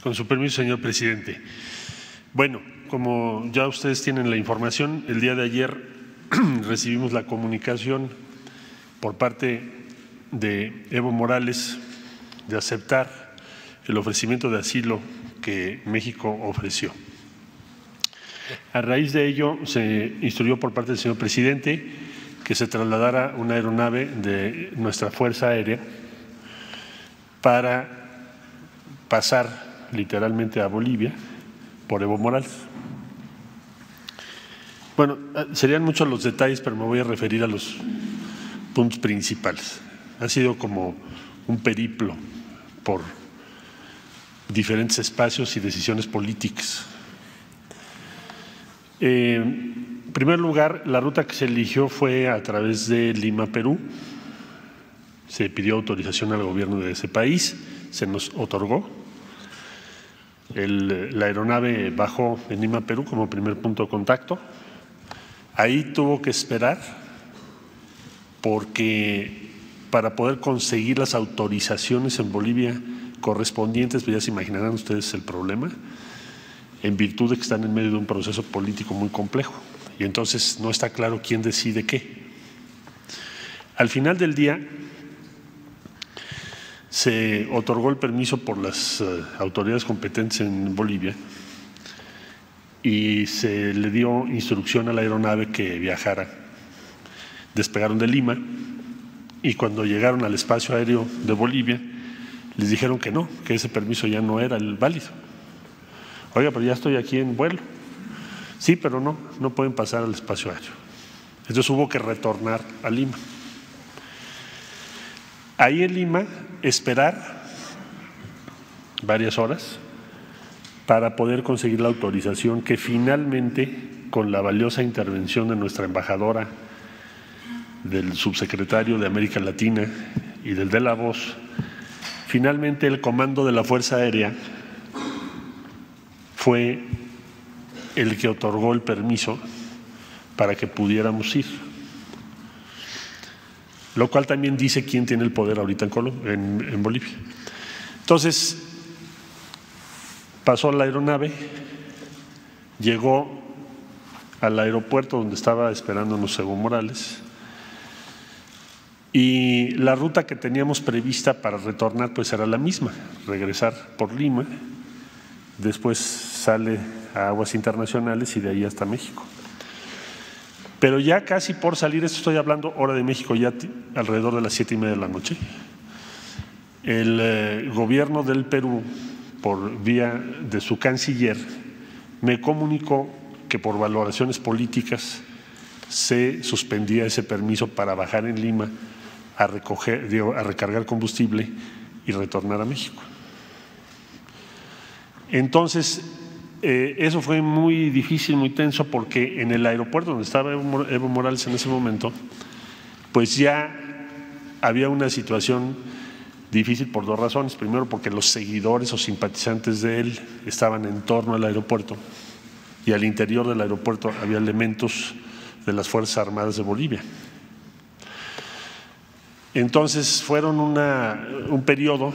Con su permiso, señor presidente. Bueno, como ya ustedes tienen la información, el día de ayer recibimos la comunicación por parte de Evo Morales de aceptar el ofrecimiento de asilo que México ofreció. A raíz de ello, se instruyó por parte del señor presidente que se trasladara una aeronave de nuestra Fuerza Aérea para pasar literalmente a Bolivia por Evo Morales. Bueno, serían muchos los detalles, pero me voy a referir a los puntos principales. Ha sido como un periplo por diferentes espacios y decisiones políticas. En primer lugar, la ruta que se eligió fue a través de Lima, Perú. Se pidió autorización al gobierno de ese país, se nos otorgó. La aeronave bajó en Lima, Perú, como primer punto de contacto. Ahí tuvo que esperar porque para poder conseguir las autorizaciones en Bolivia correspondientes, pues ya se imaginarán ustedes el problema, en virtud de que están en medio de un proceso político muy complejo y entonces no está claro quién decide qué. Al final del día se otorgó el permiso por las autoridades competentes en Bolivia y se le dio instrucción a la aeronave que viajara. Despegaron de Lima y cuando llegaron al espacio aéreo de Bolivia les dijeron que no, que ese permiso ya no era el válido. Oiga, pero ya estoy aquí en vuelo. Sí, pero no pueden pasar al espacio aéreo. Entonces hubo que retornar a Lima. Ahí en Lima esperar varias horas para poder conseguir la autorización que finalmente, con la valiosa intervención de nuestra embajadora, del subsecretario de América Latina y del de la Voz, finalmente el comando de la Fuerza Aérea fue el que otorgó el permiso para que pudiéramos ir. Lo cual también dice quién tiene el poder ahorita en Bolivia. Entonces, pasó la aeronave, llegó al aeropuerto donde estaba esperándonos Evo Morales y la ruta que teníamos prevista para retornar pues era la misma, regresar por Lima, después sale a aguas internacionales y de ahí hasta México. Pero ya casi por salir, esto estoy hablando hora de México, ya alrededor de las 7:30 de la noche, el gobierno del Perú, por vía de su canciller, me comunicó que por valoraciones políticas se suspendía ese permiso para bajar en Lima a recargar combustible y retornar a México. Entonces, eso fue muy difícil, muy tenso, porque en el aeropuerto donde estaba Evo Morales en ese momento, pues ya había una situación difícil por dos razones. Primero, porque los seguidores o simpatizantes de él estaban en torno al aeropuerto y al interior del aeropuerto había elementos de las Fuerzas Armadas de Bolivia. Entonces fueron un periodo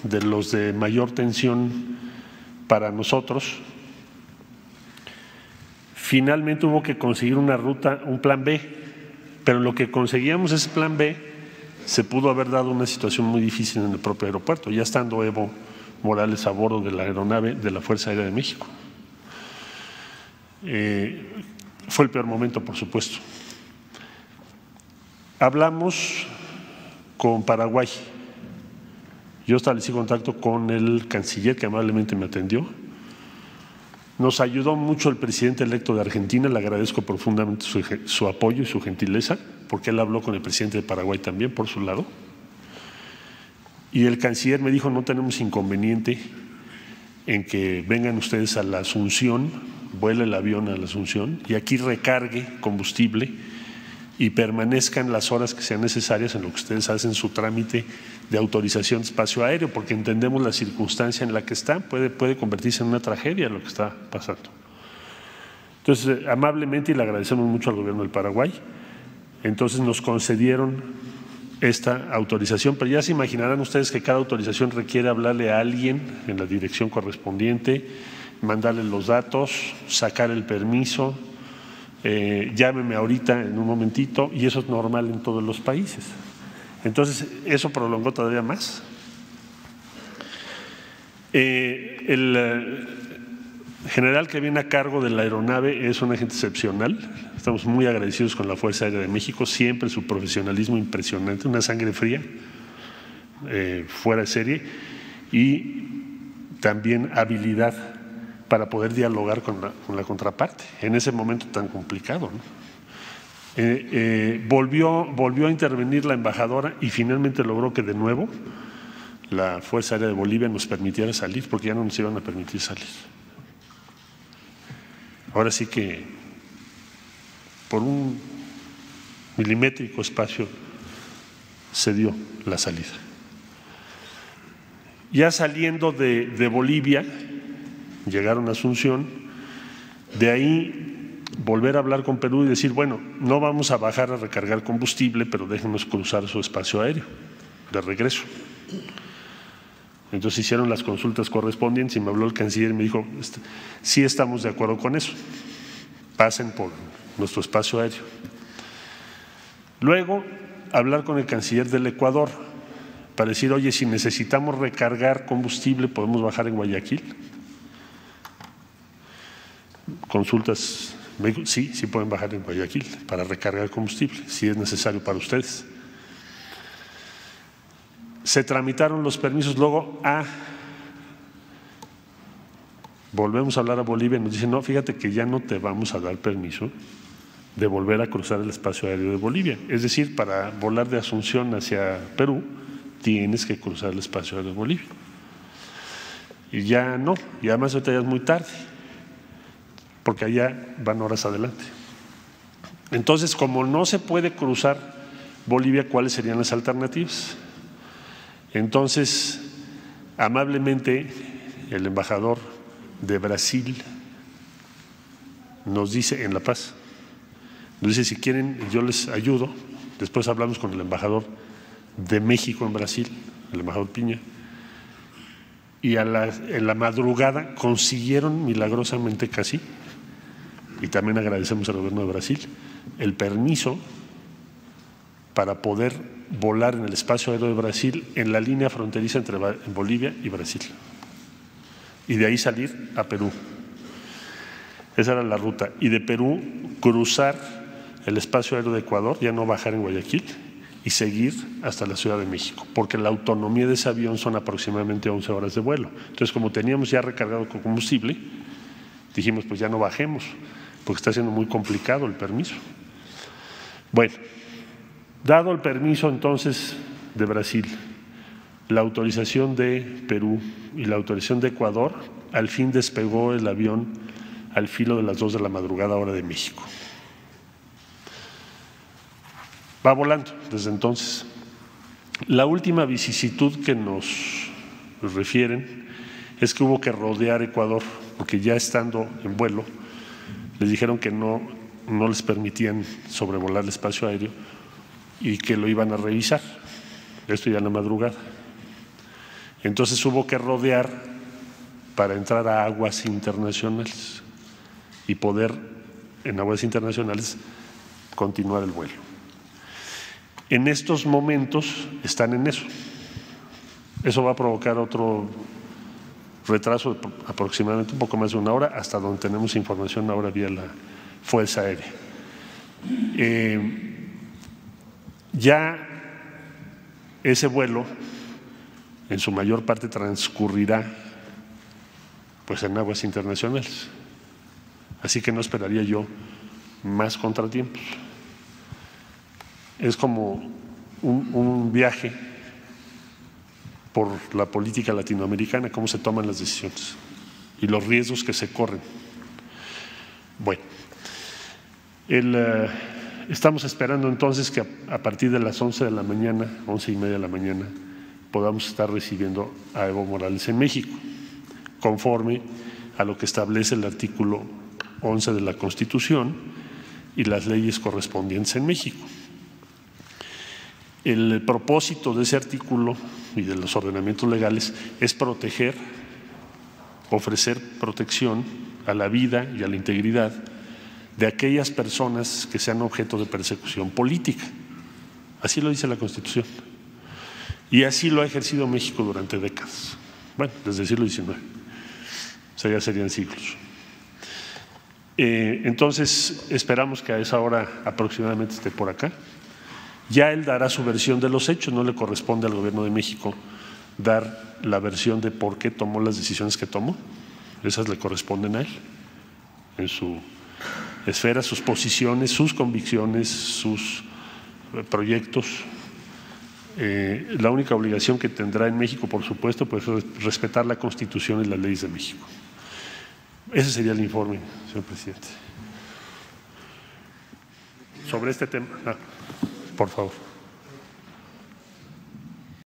de los de mayor tensión para nosotros. Finalmente hubo que conseguir una ruta, un plan B, pero lo que conseguíamos ese plan B se pudo haber dado una situación muy difícil en el propio aeropuerto, ya estando Evo Morales a bordo de la aeronave de la Fuerza Aérea de México. Fue el peor momento, por supuesto. Hablamos con Paraguay. Yo establecí contacto con el canciller que amablemente me atendió. Nos ayudó mucho el presidente electo de Argentina, le agradezco profundamente su apoyo y su gentileza, porque él habló con el presidente de Paraguay también por su lado. Y el canciller me dijo: no tenemos inconveniente en que vengan ustedes a la Asunción, vuele el avión a la Asunción y aquí recargue combustible y permanezcan las horas que sean necesarias en lo que ustedes hacen su trámite de autorización de espacio aéreo, porque entendemos la circunstancia en la que está, puede convertirse en una tragedia lo que está pasando. Entonces, amablemente, y le agradecemos mucho al gobierno del Paraguay, entonces nos concedieron esta autorización, pero ya se imaginarán ustedes que cada autorización requiere hablarle a alguien en la dirección correspondiente, mandarle los datos, sacar el permiso, llámeme ahorita en un momentito, y eso es normal en todos los países. Entonces, eso prolongó todavía más. El general que viene a cargo de la aeronave es un agente excepcional. Estamos muy agradecidos con la Fuerza Aérea de México, siempre su profesionalismo impresionante, una sangre fría, fuera de serie, y también habilidad para poder dialogar con la contraparte en ese momento tan complicado, ¿no? Volvió a intervenir la embajadora y finalmente logró que de nuevo la Fuerza Aérea de Bolivia nos permitiera salir, porque ya no nos iban a permitir salir. Ahora sí que por un milimétrico espacio se dio la salida. Ya saliendo de Bolivia, llegaron a Asunción, de ahí volver a hablar con Perú y decir, bueno, no vamos a bajar a recargar combustible, pero déjenos cruzar su espacio aéreo de regreso. Entonces hicieron las consultas correspondientes y me habló el canciller y me dijo, sí estamos de acuerdo con eso, pasen por nuestro espacio aéreo. Luego, hablar con el canciller del Ecuador para decir, oye, si necesitamos recargar combustible, ¿podemos bajar en Guayaquil? Consultas, me dijo, sí pueden bajar en Guayaquil para recargar combustible, si es necesario para ustedes. Se tramitaron los permisos, luego volvemos a hablar a Bolivia y nos dicen, no, fíjate que ya no te vamos a dar permiso de volver a cruzar el espacio aéreo de Bolivia. Es decir, para volar de Asunción hacia Perú, tienes que cruzar el espacio aéreo de Bolivia. Y ya no, y además ahorita ya es muy tarde, porque allá van horas adelante. Entonces, como no se puede cruzar Bolivia, ¿cuáles serían las alternativas? Entonces, amablemente, el embajador de Brasil nos dice, en La Paz, nos dice, si quieren, yo les ayudo. Después hablamos con el embajador de México en Brasil, el embajador Piña, y en la madrugada consiguieron milagrosamente casi, y también agradecemos al gobierno de Brasil, el permiso para poder volar en el espacio aéreo de Brasil en la línea fronteriza entre Bolivia y Brasil, y de ahí salir a Perú. Esa era la ruta, y de Perú cruzar el espacio aéreo de Ecuador, ya no bajar en Guayaquil, y seguir hasta la Ciudad de México, porque la autonomía de ese avión son aproximadamente 11 horas de vuelo. Entonces, como teníamos ya recargado con combustible, dijimos, pues ya no bajemos, porque está siendo muy complicado el permiso. Bueno, dado el permiso entonces de Brasil, la autorización de Perú y la autorización de Ecuador, al fin despegó el avión al filo de las 2 de la madrugada, hora de México. Va volando desde entonces. La última vicisitud que nos refieren es que hubo que rodear Ecuador, porque ya estando en vuelo, les dijeron que no les permitían sobrevolar el espacio aéreo y que lo iban a revisar. Esto ya en la madrugada. Entonces hubo que rodear para entrar a aguas internacionales y poder en aguas internacionales continuar el vuelo. En estos momentos están en eso. Eso va a provocar otro retraso de aproximadamente un poco más de una hora, hasta donde tenemos información ahora vía la Fuerza Aérea. Ya ese vuelo en su mayor parte transcurrirá pues en aguas internacionales, así que no esperaría yo más contratiempos. Es como un viaje por la política latinoamericana, cómo se toman las decisiones y los riesgos que se corren. Bueno, estamos esperando entonces que a partir de las 11 de la mañana, 11:30 de la mañana, podamos estar recibiendo a Evo Morales en México, conforme a lo que establece el artículo 11 de la Constitución y las leyes correspondientes en México. El propósito de ese artículo y de los ordenamientos legales es proteger, ofrecer protección a la vida y a la integridad de aquellas personas que sean objeto de persecución política. Así lo dice la Constitución. Y así lo ha ejercido México durante décadas. Bueno, desde el siglo XIX. O sea, ya serían siglos. Entonces, esperamos que a esa hora aproximadamente esté por acá. Ya él dará su versión de los hechos, no le corresponde al Gobierno de México dar la versión de por qué tomó las decisiones que tomó. Esas le corresponden a él, en su esfera, sus posiciones, sus convicciones, sus proyectos. La única obligación que tendrá en México, por supuesto, pues es respetar la Constitución y las leyes de México. Ese sería el informe, señor presidente. Sobre este tema, por favor.